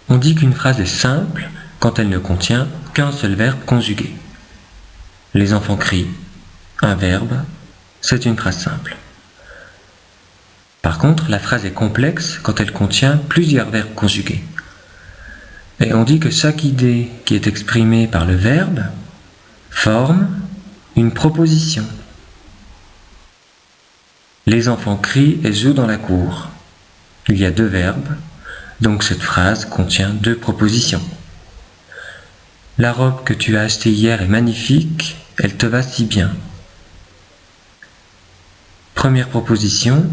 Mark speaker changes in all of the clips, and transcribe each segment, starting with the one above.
Speaker 1: On dit qu'une phrase est simple quand elle ne contient qu'un seul verbe conjugué. Les enfants crient. Un verbe, c'est une phrase simple. Par contre, la phrase est complexe quand elle contient plusieurs verbes conjugués. Et on dit que chaque idée qui est exprimée par le verbe forme une proposition. Les enfants crient et jouent dans la cour. Il y a deux verbes, donc cette phrase contient deux propositions. La robe que tu as achetée hier est magnifique, elle te va si bien. Première proposition,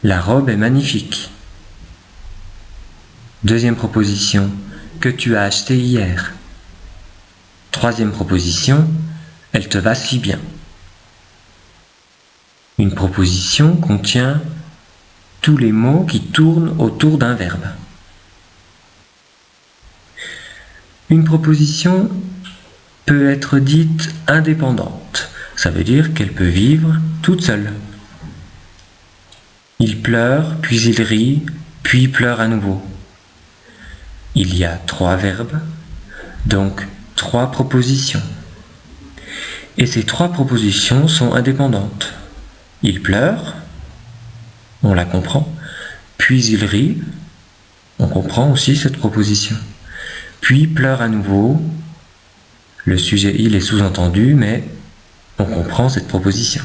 Speaker 1: la robe est magnifique. Deuxième proposition, que tu as acheté hier. Troisième proposition, elle te va si bien. Une proposition contient tous les mots qui tournent autour d'un verbe. Une proposition peut être dite indépendante. Ça veut dire qu'elle peut vivre toute seule. Il pleure, puis il rit, puis pleure à nouveau. Il y a trois verbes, donc trois propositions. Et ces trois propositions sont indépendantes. Il pleure, on la comprend, puis il rit, on comprend aussi cette proposition. Puis pleure à nouveau, le sujet il est sous-entendu, mais on comprend cette proposition.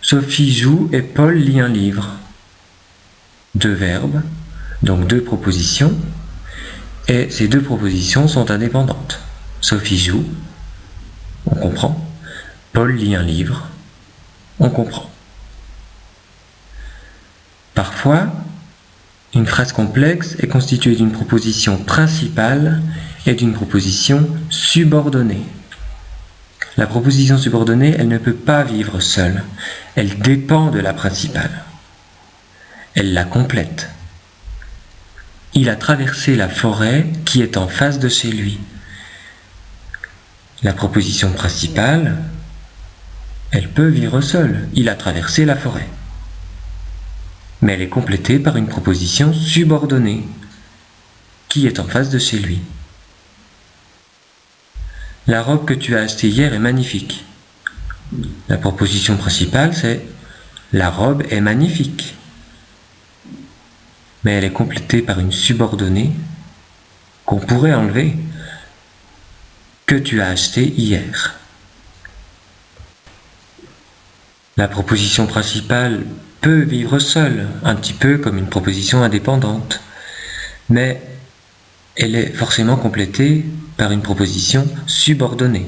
Speaker 1: Sophie joue et Paul lit un livre. Deux verbes, donc deux propositions, et ces deux propositions sont indépendantes. Sophie joue, on comprend. Paul lit un livre, on comprend. Parfois, une phrase complexe est constituée d'une proposition principale et d'une proposition subordonnée. La proposition subordonnée, elle ne peut pas vivre seule. Elle dépend de la principale. Elle la complète. Il a traversé la forêt qui est en face de chez lui. La proposition principale, elle peut vivre seule. Il a traversé la forêt. Mais elle est complétée par une proposition subordonnée qui est en face de chez lui. La robe que tu as achetée hier est magnifique. La proposition principale, c'est la robe est magnifique. Mais elle est complétée par une subordonnée qu'on pourrait enlever, que tu as achetée hier. La proposition principale peut vivre seule, un petit peu comme une proposition indépendante, mais elle est forcément complétée par une proposition subordonnée.